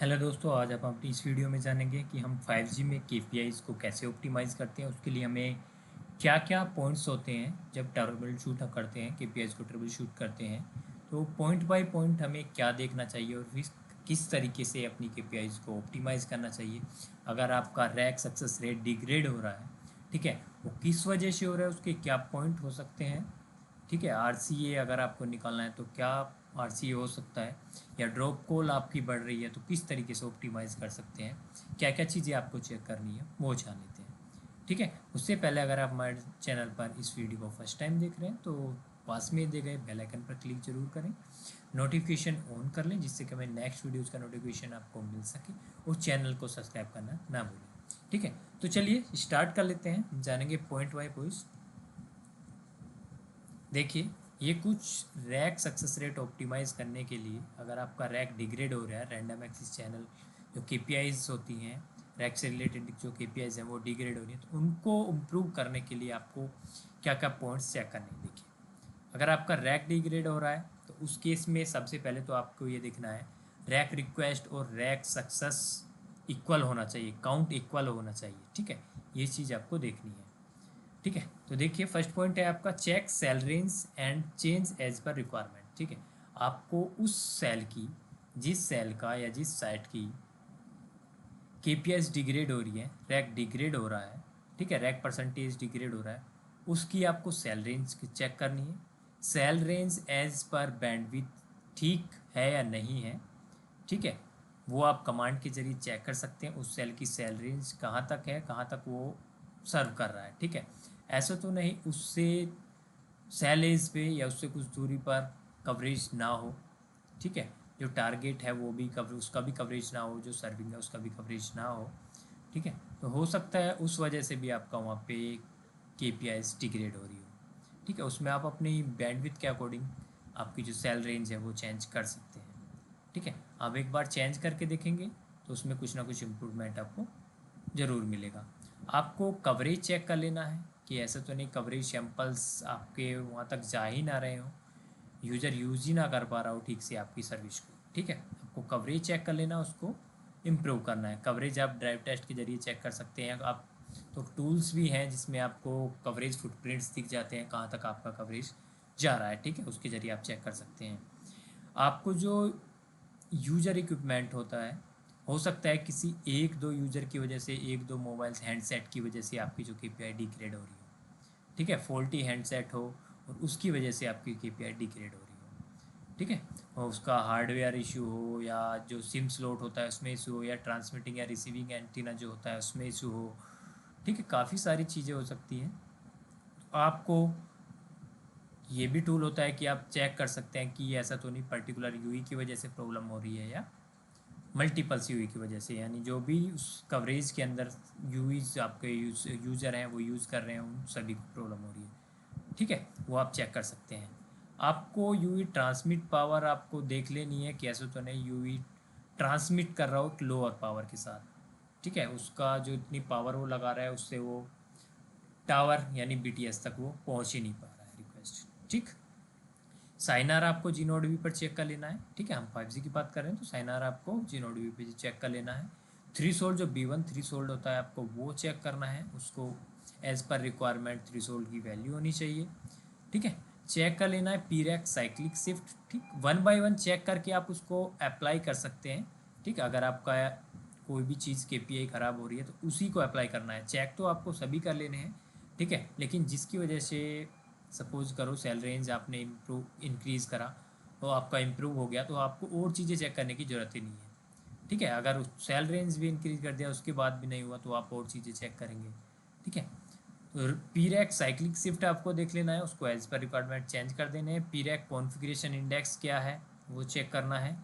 Hello दोस्तों, आज आप अपनी इस वीडियो में जानेंगे कि हम 5G में KPIs को कैसे ऑप्टिमाइज़ करते हैं। उसके लिए हमें क्या-क्या पॉइंट्स होते हैं जब ट्रबल शूट करते हैं, KPIs को ट्रबल शूट करते हैं। तो पॉइंट बाय पॉइंट हमें क्या देखना चाहिए और किस तरीके से अपनी KPIs को ऑप्टिमाइज़ करना चाहिए। अगर आपका रैक सक्सेस रेट डिग्रेड हो रहा है, ठीक है, वो किस वजह से हो रहा है, उसके क्या पॉइंट हो सकते हैं। ठीक है, RCA अगर आपको निकालना है तो क्या RCA हो सकता है, या ड्रॉप कॉल आपकी बढ़ रही है तो किस तरीके से ऑप्टिमाइज़ कर सकते हैं, क्या क्या चीज़ें आपको चेक करनी है वो जान लेते हैं। ठीक है, उससे पहले अगर आप हमारे चैनल पर इस वीडियो को फर्स्ट टाइम देख रहे हैं तो पास में दिए गए बेल आइकन पर क्लिक जरूर करें, नोटिफिकेशन ऑन कर लें जिससे कि हमें नेक्स्ट वीडियोज़ का नोटिफिकेशन आपको मिल सके, और चैनल को सब्सक्राइब करना ना भूलें। ठीक है, तो चलिए स्टार्ट कर लेते हैं, जानेंगे पॉइंट बाय पॉइंट। देखिए, ये कुछ रैक सक्सेस रेट ऑप्टिमाइज़ करने के लिए, अगर आपका रैक डिग्रेड हो रहा है, रैंडम एक्सेस चैनल जो KPIs होती हैं, रैक से रिलेटेड जो KPIs हैं वो डिग्रेड हो रही हैं, तो उनको इम्प्रूव करने के लिए आपको क्या क्या पॉइंट्स चेक करने हैं। देखिए, अगर आपका रैक डिग्रेड हो रहा है तो उस केस में सबसे पहले तो आपको ये देखना है, रैक रिक्वेस्ट और रैक सक्सेस इक्वल होना चाहिए, काउंट इक्वल होना चाहिए। ठीक है, ये चीज़ आपको देखनी है। ठीक है, तो देखिए फर्स्ट पॉइंट है आपका, check cell range and change as per requirement. ठीक है, आपको उस सेल की, जिस सेल का या जिस साइट की KPIs डिग्रेड हो रही है, रैक डिग्रेड हो रहा है, ठीक है, रैक परसेंटेज डिग्रेड हो रहा है, उसकी आपको सेल रेंज चेक करनी है। Cell range as per bandwidth ठीक है या नहीं है, ठीक है, वो आप कमांड के जरिए चेक कर सकते हैं, उस सेल की सेल रेंज कहाँ तक है, कहाँ तक वो सर्व कर रहा है। ठीक है, ऐसा तो नहीं उससे सेल एज पे या उससे कुछ दूरी पर कवरेज ना हो। ठीक है, जो टारगेट है वो भी कवर, उसका भी कवरेज ना हो, जो सर्विंग है उसका भी कवरेज ना हो। ठीक है, तो हो सकता है उस वजह से भी आपका वहाँ पे KPIs डिग्रेड हो रही हो। ठीक है, उसमें आप अपनी बैंडविड्थ के अकॉर्डिंग आपकी जो सेल रेंज है वो चेंज कर सकते हैं। ठीक है, आप एक बार चेंज करके देखेंगे तो उसमें कुछ ना कुछ इम्प्रूवमेंट आपको ज़रूर मिलेगा। आपको कवरेज चेक कर लेना है कि ऐसा तो नहीं कवरेज सैम्पल्स आपके वहाँ तक जा ही ना रहे हो, यूज़र यूज़ ही ना कर पा रहा हो ठीक से आपकी सर्विस को। ठीक है, आपको कवरेज चेक कर लेना, उसको इम्प्रूव करना है। कवरेज आप ड्राइव टेस्ट के ज़रिए चेक कर सकते हैं आप, तो टूल्स भी हैं जिसमें आपको कवरेज फुटप्रिंट्स दिख जाते हैं, कहाँ तक आपका कवरेज जा रहा है। ठीक है, उसके ज़रिए आप चेक कर सकते हैं। आपको जो यूज़र इक्विपमेंट होता है, हो सकता है किसी एक दो यूज़र की वजह से, एक दो मोबाइल हैंडसेट की वजह से आपकी जो KPI डिग्रेड हो रही हो। ठीक है, फॉल्टी हैंडसेट हो और उसकी वजह से आपकी KPI डिग्रेड हो रही हो। ठीक है, और उसका हार्डवेयर इशू हो, या जो सिम स्लॉट होता है उसमें इशू हो, या ट्रांसमिटिंग या रिसीविंग एंटीना जो होता है उसमें इशू हो। ठीक है, काफ़ी सारी चीज़ें हो सकती हैं। तो आपको ये भी टूल होता है कि आप चेक कर सकते हैं कि ऐसा तो नहीं पर्टिकुलर UI की वजह से प्रॉब्लम हो रही है, या मल्टीपल्स UI की वजह से, यानी जो भी उस कवरेज के अंदर यूईज आपके यूज़र हैं वो यूज़ कर रहे हैं, उन सभी को प्रॉब्लम हो रही है। ठीक है, वो आप चेक कर सकते हैं। आपको UI ट्रांसमिट पावर आपको देख लेनी है कि ऐसा तो नहीं UI ट्रांसमिट कर रहा हो एक लोअर पावर के साथ। ठीक है, उसका जो इतनी पावर वो लगा रहा है उससे वो टावर यानी BTS तक वो पहुंच ही नहीं पा रहा है रिक्वेस्ट। ठीक, साइनार आपको GNODB पर चेक कर लेना है। ठीक है, हम 5G की बात कर रहे हैं तो साइनार आपको GNODB पे चेक कर लेना है। थ्री सोल्ड जो B1 थ्री सोल्ड होता है आपको वो चेक करना है, उसको as per requirement threshold की वैल्यू होनी चाहिए। ठीक है, चेक कर लेना है पीरैक साइक्लिक शिफ्ट। ठीक, वन बाय वन चेक करके आप उसको अप्लाई कर सकते हैं। ठीक है, अगर आपका कोई भी चीज़ KPI ख़राब हो रही है तो उसी को अप्लाई करना है। चेक तो आपको सभी कर लेने हैं। ठीक है, लेकिन जिसकी वजह से सपोज करो सेल रेंज आपने इम्प्रूव इंक्रीज़ करा, तो आपका इम्प्रूव हो गया, तो आपको और चीज़ें चेक करने की ज़रूरत ही नहीं है। ठीक है, अगर सेल रेंज भी इंक्रीज़ कर दिया उसके बाद भी नहीं हुआ तो आप और चीज़ें चेक करेंगे। ठीक है, तो पीरैक साइक्लिक शिफ्ट आपको देख लेना है, उसको एज पर रिक्वायरमेंट चेंज कर देने हैं। पीरैक कॉन्फ़िगरेशन इंडेक्स क्या है वो चेक करना है।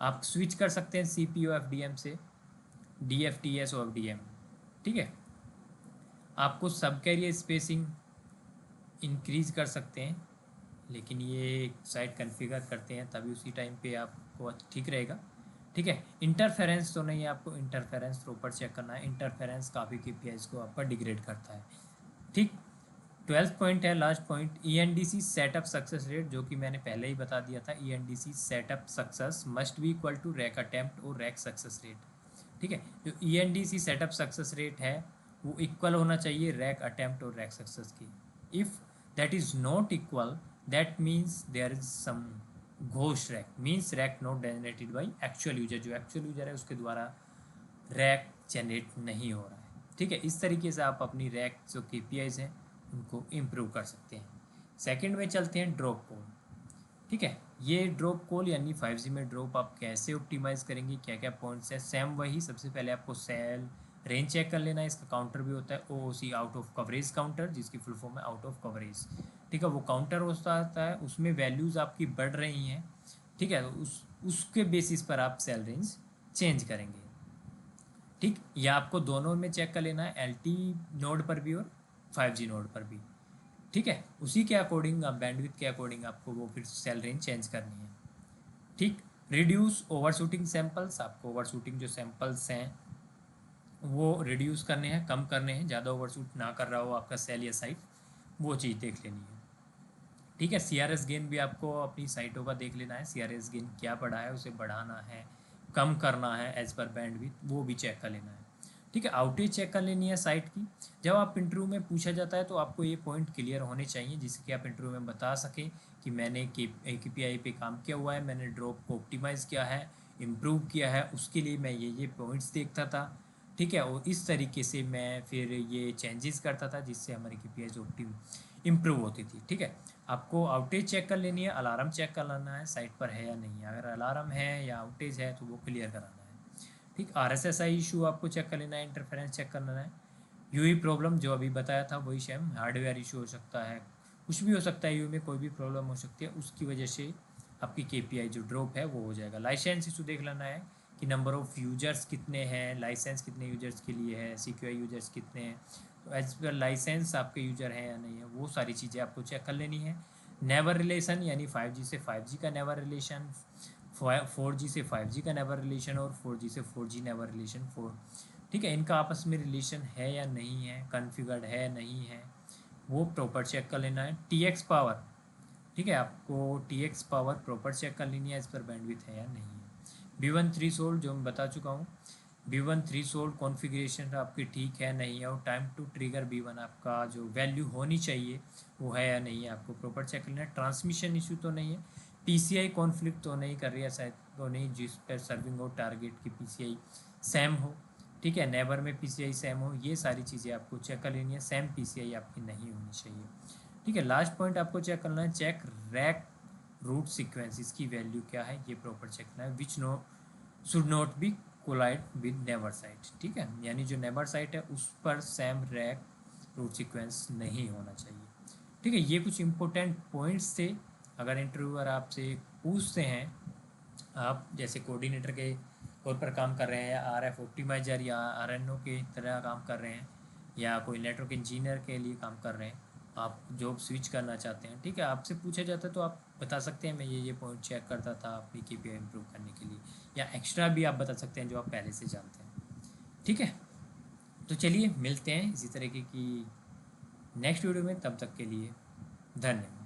आप स्विच कर सकते हैं CPU FDM से DFTS और FDM। ठीक है, आपको सब कैरियर स्पेसिंग इंक्रीज़ कर सकते हैं, लेकिन ये साइट कॉन्फ़िगर करते हैं तभी उसी टाइम पे आपको ठीक रहेगा। ठीक है, इंटरफेरेंस तो नहीं है, आपको इंटरफेरेंस प्रॉपर चेक करना है। इंटरफेरेंस काफ़ी KPIs को आपका डिग्रेड करता है। ठीक, 12th पॉइंट है, last point, ENDC setup success rate, जो कि मैंने पहले ही बता दिया था। ENDC setup success must be equal to RACH attempt और रैक सक्सेस रेट। ठीक है, जो ENDC सेटअप सक्सेस रेट है वो इक्वल होना चाहिए रैक अटेम्प्ट और रैक सक्सेस की। If that is not equal, that means there is some ghost RACH, means RACH not generated by actual user, जो एक्चुअल यूजर है उसके द्वारा रैक जनरेट नहीं हो रहा है। ठीक है, इस तरीके से आप अपनी रैक जो KPIs हैं उनको इम्प्रूव कर सकते हैं। सेकंड में चलते हैं ड्रॉप कॉल। ठीक है, ये ड्रॉप कॉल यानी 5G में ड्रॉप आप कैसे ऑप्टिमाइज़ करेंगे, क्या क्या पॉइंट्स है, सेम वही। सबसे पहले आपको सेल रेंज चेक कर लेना है, इसका काउंटर भी होता है OOC, out of coverage counter, जिसकी फुल फॉर्म है आउट ऑफ कवरेज। ठीक है, वो काउंटर होता है, उसमें वैल्यूज़ आपकी बढ़ रही हैं। ठीक है, तो उसके बेसिस पर आप सेल रेंज चेंज करेंगे। ठीक, या आपको दोनों में चेक कर लेना है, LT नोड पर भी और 5G नोड पर भी। ठीक है, उसी के अकॉर्डिंग आप बैंडविड्थ के अकॉर्डिंग आपको वो फिर सेल रेंज चेंज करनी है। ठीक, रिड्यूस ओवरशूटिंग सैंपल्स, आपको ओवरशूटिंग जो सैंपल्स हैं वो रिड्यूस करने हैं, कम करने हैं, ज़्यादा ओवरशूट ना कर रहा हो आपका सेल या साइट, वो चीज़ देख लेनी है। ठीक है, CRS गेन भी आपको अपनी साइटों का देख लेना है, CRS गेन क्या बढ़ा है, उसे बढ़ाना है, कम करना है एज पर बैंडविड्थ, वो भी चेक कर लेना है। ठीक है, आउटेज चेक कर लेनी है साइट की। जब आप इंटरव्यू में पूछा जाता है तो आपको ये पॉइंट क्लियर होने चाहिए, जिससे कि आप इंटरव्यू में बता सकें कि मैंने KPI पे काम किया हुआ है, मैंने ड्रॉप को ऑप्टिमाइज़ किया है, इम्प्रूव किया है, उसके लिए मैं ये पॉइंट्स देखता था। ठीक है, और इस तरीके से मैं फिर ये चेंजेस करता था जिससे हमारी KPI जो इम्प्रूव होती थी। ठीक है, आपको आउटेज चेक कर लेनी है, अलार्म चेक कर लेना है साइट पर है या नहीं है, अगर अलार्म है या आउटेज है तो वो क्लियर कराना है। ठीक, RSSI इशू आपको चेक कर लेना है, इंटरफेरेंस चेक कर लेना है। UI प्रॉब्लम जो अभी बताया था वही सेम, हार्डवेयर इशू हो सकता है, कुछ भी हो सकता है, UI में कोई भी प्रॉब्लम हो सकती है, उसकी वजह से आपकी KPI जो ड्रॉप है वो हो जाएगा। लाइसेंस इशू देख लेना है कि नंबर ऑफ़ यूजर्स कितने हैं, लाइसेंस कितने यूजर्स के लिए है, CQI यूजर्स कितने हैं, तो एज पर लाइसेंस आपके यूजर हैं या नहीं है, वो सारी चीज़ें आपको चेक कर लेनी है। नेवर रिलेशन यानी 5G से 5G का नेवर रिलेशन, 4G से 5G का नेवर रिलेशन और 4G से 4G नेवर रिलेशन 4। ठीक है, इनका आपस में रिलेशन है या नहीं है, कॉन्फ़िगर्ड है नहीं है, वो प्रॉपर चेक कर लेना है। TX पावर, ठीक है, आपको TX पावर प्रॉपर चेक कर लेनी है एज पर बैंडविड्थ है या नहीं है। B1 थ्रीशोल्ड जो मैं बता चुका हूँ, B1 थ्रीशोल्ड कॉन्फ़िगरेशन आपकी ठीक है नहीं है, और टाइम टू ट्रिगर B1 आपका जो वैल्यू होनी चाहिए वो है या नहीं है, आपको प्रॉपर चेक करना है। ट्रांसमिशन इशू तो नहीं है, PCI कॉन्फ्लिक्ट तो नहीं कर रही है शायद, तो नहीं जिस पर सर्विंग और टारगेट की PCI सेम हो। ठीक है, नेबर में PCI सेम हो, ये सारी चीज़ें आपको चेक कर लेनी है, सेम PCI आपकी नहीं होनी चाहिए। ठीक है, लास्ट पॉइंट आपको चेक करना है, चेक रैक रूट सीक्वेंस, इसकी वैल्यू क्या है ये प्रॉपर चेक करना है। Which no should not be collide with neighbour site. ठीक है, यानी जो नेबर साइट है उस पर सेम रैक रूट सीक्वेंस नहीं होना चाहिए। ठीक है, ये कुछ इंपॉर्टेंट पॉइंट्स थे। अगर इंटरव्यूअर आपसे पूछते हैं, आप जैसे कोऑर्डिनेटर के तौर पर काम कर रहे हैं, या RF ऑप्टिमाइजर या RNO के तरह काम कर रहे हैं, या कोई नेटवर्क इंजीनियर के लिए काम कर रहे हैं, आप जॉब स्विच करना चाहते हैं, ठीक है, आपसे पूछा जाता है तो आप बता सकते हैं मैं ये पॉइंट चेक करता था अपनी KPI इम्प्रूव करने के लिए, या एक्स्ट्रा भी आप बता सकते हैं जो आप पहले से जानते हैं। ठीक है, तो चलिए मिलते हैं इसी तरीके की नेक्स्ट वीडियो में, तब तक के लिए धन्यवाद।